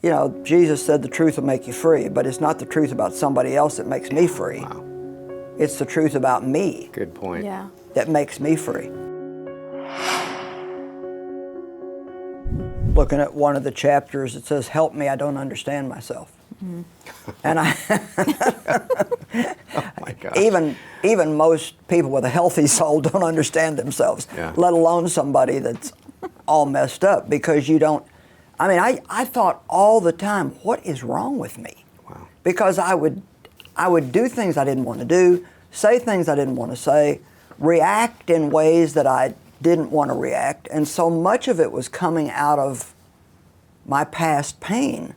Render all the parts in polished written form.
you know, Jesus said the truth will make you free, but it's not the truth about somebody else that makes me free. Wow. It's the truth about me. Good point. Yeah. That makes me free. Looking at one of the chapters, it says, "Help me, I don't understand myself." Mm-hmm. And Oh my gosh. even most people with a healthy soul don't understand themselves, let alone somebody that's all messed up, because you don't. I mean, I thought all the time, what is wrong with me? Wow. Because I would do things I didn't want to do, say things I didn't want to say, react in ways that I didn't want to react, and so much of it was coming out of my past pain,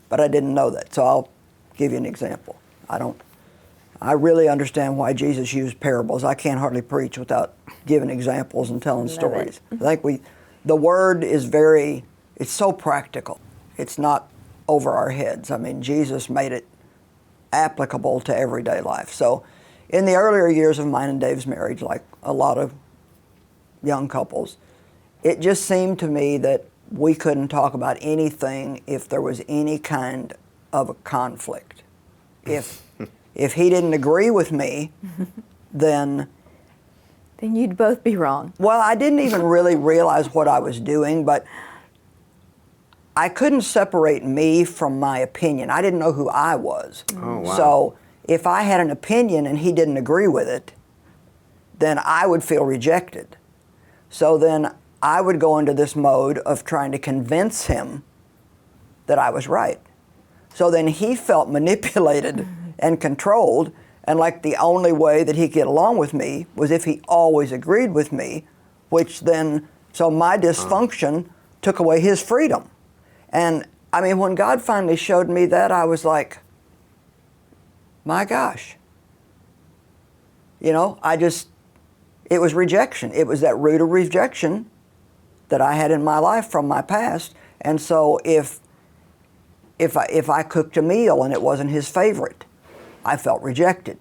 but I didn't know that. So I'll give you an example. I really understand why Jesus used parables. I can't hardly preach without giving examples and telling stories. I think the word is it's so practical. It's not over our heads. I mean, Jesus made it applicable to everyday life. So in the earlier years of mine and Dave's marriage, like a lot of young couples, it just seemed to me that we couldn't talk about anything if there was any kind of a conflict. If he didn't agree with me, then you'd both be wrong. Well, I didn't even really realize what I was doing, but I couldn't separate me from my opinion. I didn't know who I was. Oh, wow. So if I had an opinion and he didn't agree with it, then I would feel rejected. So then I would go into this mode of trying to convince him that I was right. So then he felt manipulated and controlled, and like the only way that he could get along with me was if he always agreed with me, which then, so my dysfunction took away his freedom. And I mean, when God finally showed me that, I was like, my gosh. You know, it was rejection. It was that root of rejection that I had in my life from my past. And so if I cooked a meal and it wasn't his favorite, I felt rejected.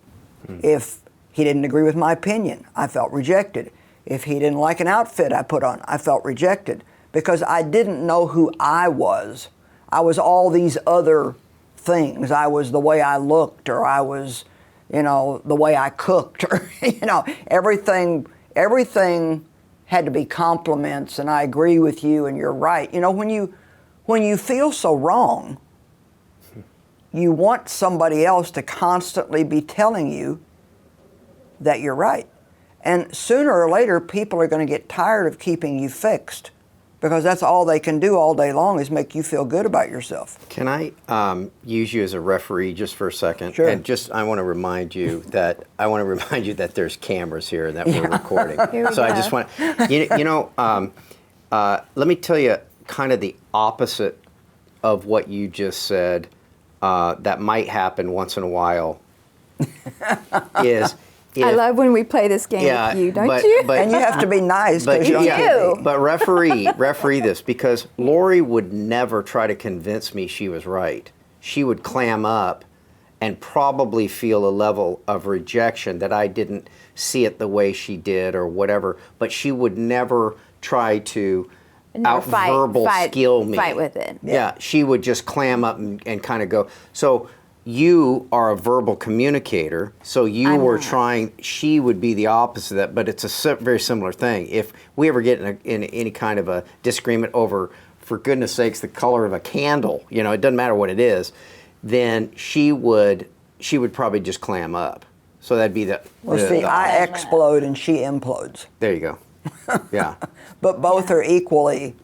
If he didn't agree with my opinion, I felt rejected. If he didn't like an outfit I put on, I felt rejected. Because I didn't know who I was. I was all these other things. I was the way I looked, or I was, you know, the way I cooked, or, you know, everything had to be compliments, and I agree with you and you're right. You know, when you feel so wrong, you want somebody else to constantly be telling you that you're right. And sooner or later, people are going to get tired of keeping you fixed, because that's all they can do all day long is make you feel good about yourself. Can I use you as a referee just for a second? Sure. And I want to remind you that there's cameras here and that we're recording. So I just want, let me tell you kind of the opposite of what you just said. That might happen once in a while. I love when we play this game with you, don't you? And you have to be nice. You do. But referee this, because Laurie would never try to convince me she was right. She would clam up and probably feel a level of rejection that I didn't see it the way she did or whatever. But she would never try to out-verbal skill me. Fight with it. Yeah, she would just clam up and kind of go. So you are a verbal communicator, so she would be the opposite of that, but it's a very similar thing. If we ever get in any kind of a disagreement over, for goodness sakes, the color of a candle, you know, it doesn't matter what it is, then she would probably just clam up. So that'd be I explode and she implodes. There you go. Yeah. But both are equally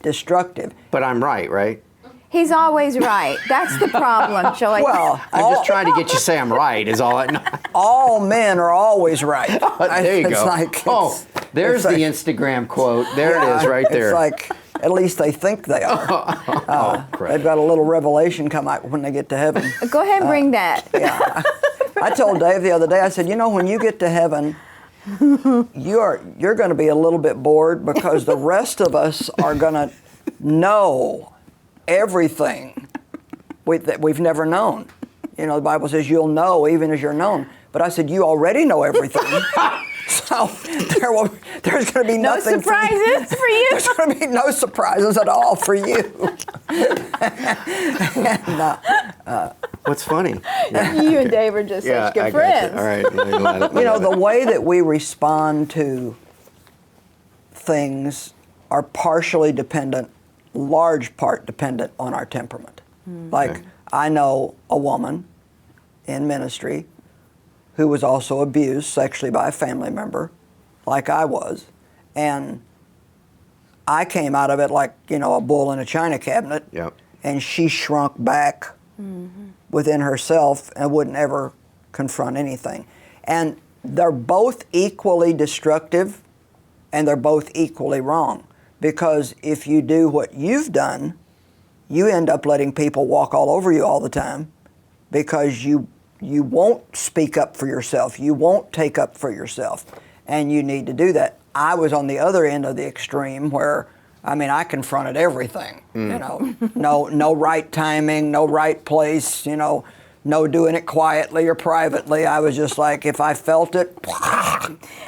destructive. But I'm right? He's always right. That's the problem, Joyce. Well, I'm just trying to get you to say I'm right is all I know. All men are always right. There you go. There's the Instagram quote. There it is right there. It's like, at least they think they are. They've got a little revelation come out when they get to heaven. Go ahead and bring that. Yeah. I told Dave the other day, I said, you know, when you get to heaven, you're going to be a little bit bored, because the rest of us are going to know everything that we've never known. You know, the Bible says you'll know even as you're known. But I said, you already know everything. So there's going to be no nothing surprises for you. There's going to be no surprises at all for you. What's funny? You and Dave are just such good I friends. All right. You know, the way that we respond to things are partially dependent, large part dependent on our temperament. Like, Okay. I know a woman in ministry who was also abused sexually by a family member, like I was, and I came out of it like, you know, a bull in a china cabinet, Yep. and she shrunk back within herself and wouldn't ever confront anything. And they're both equally destructive, and they're both equally wrong, because if you do what you've done, you end up letting people walk all over you all the time, because you won't speak up for yourself, you won't take up for yourself, and you need to do that. I was on the other end of the extreme where, I mean, I confronted everything, you know, no right timing, no right place, you know, no doing it quietly or privately. I was just like, if I felt it,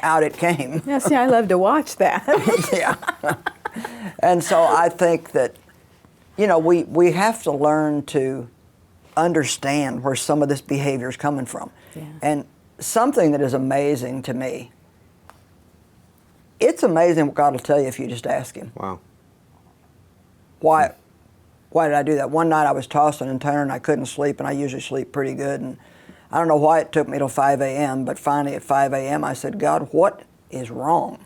out it came. Yeah, see, I love to watch that. Yeah. And so I think that, you know, we have to learn to understand where some of this behavior is coming from. Yeah. And something that is amazing to me, it's amazing what God will tell you if you just ask Him. Wow. Why did I do that? One night I was tossing and turning, I couldn't sleep, and I usually sleep pretty good. And I don't know why it took me till 5 a.m., but finally at 5 a.m. I said, God, what is wrong?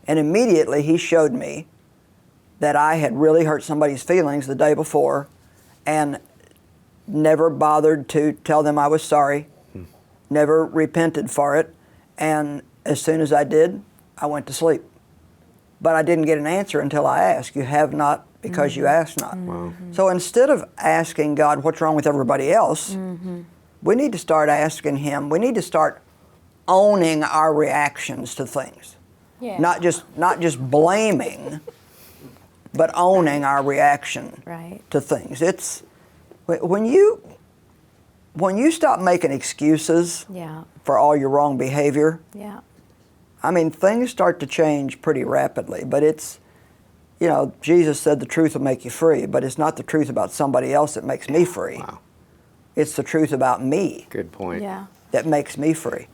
And immediately He showed me that I had really hurt somebody's feelings the day before and never bothered to tell them I was sorry, never repented for it, and as soon as I did, I went to sleep. But I didn't get an answer until I asked. You have not because you ask not. Wow. So instead of asking God what's wrong with everybody else, we need to start asking Him. We need to start owning our reactions to things. Yeah. Not just blaming, but owning our reaction Right. to things. It's when you stop making excuses Yeah. for all your wrong behavior, Yeah. I mean, things start to change pretty rapidly. But it's, you know, Jesus said the truth will make you free, but it's not the truth about somebody else that makes me free. Wow. It's the truth about me Good point. Yeah. that makes me free.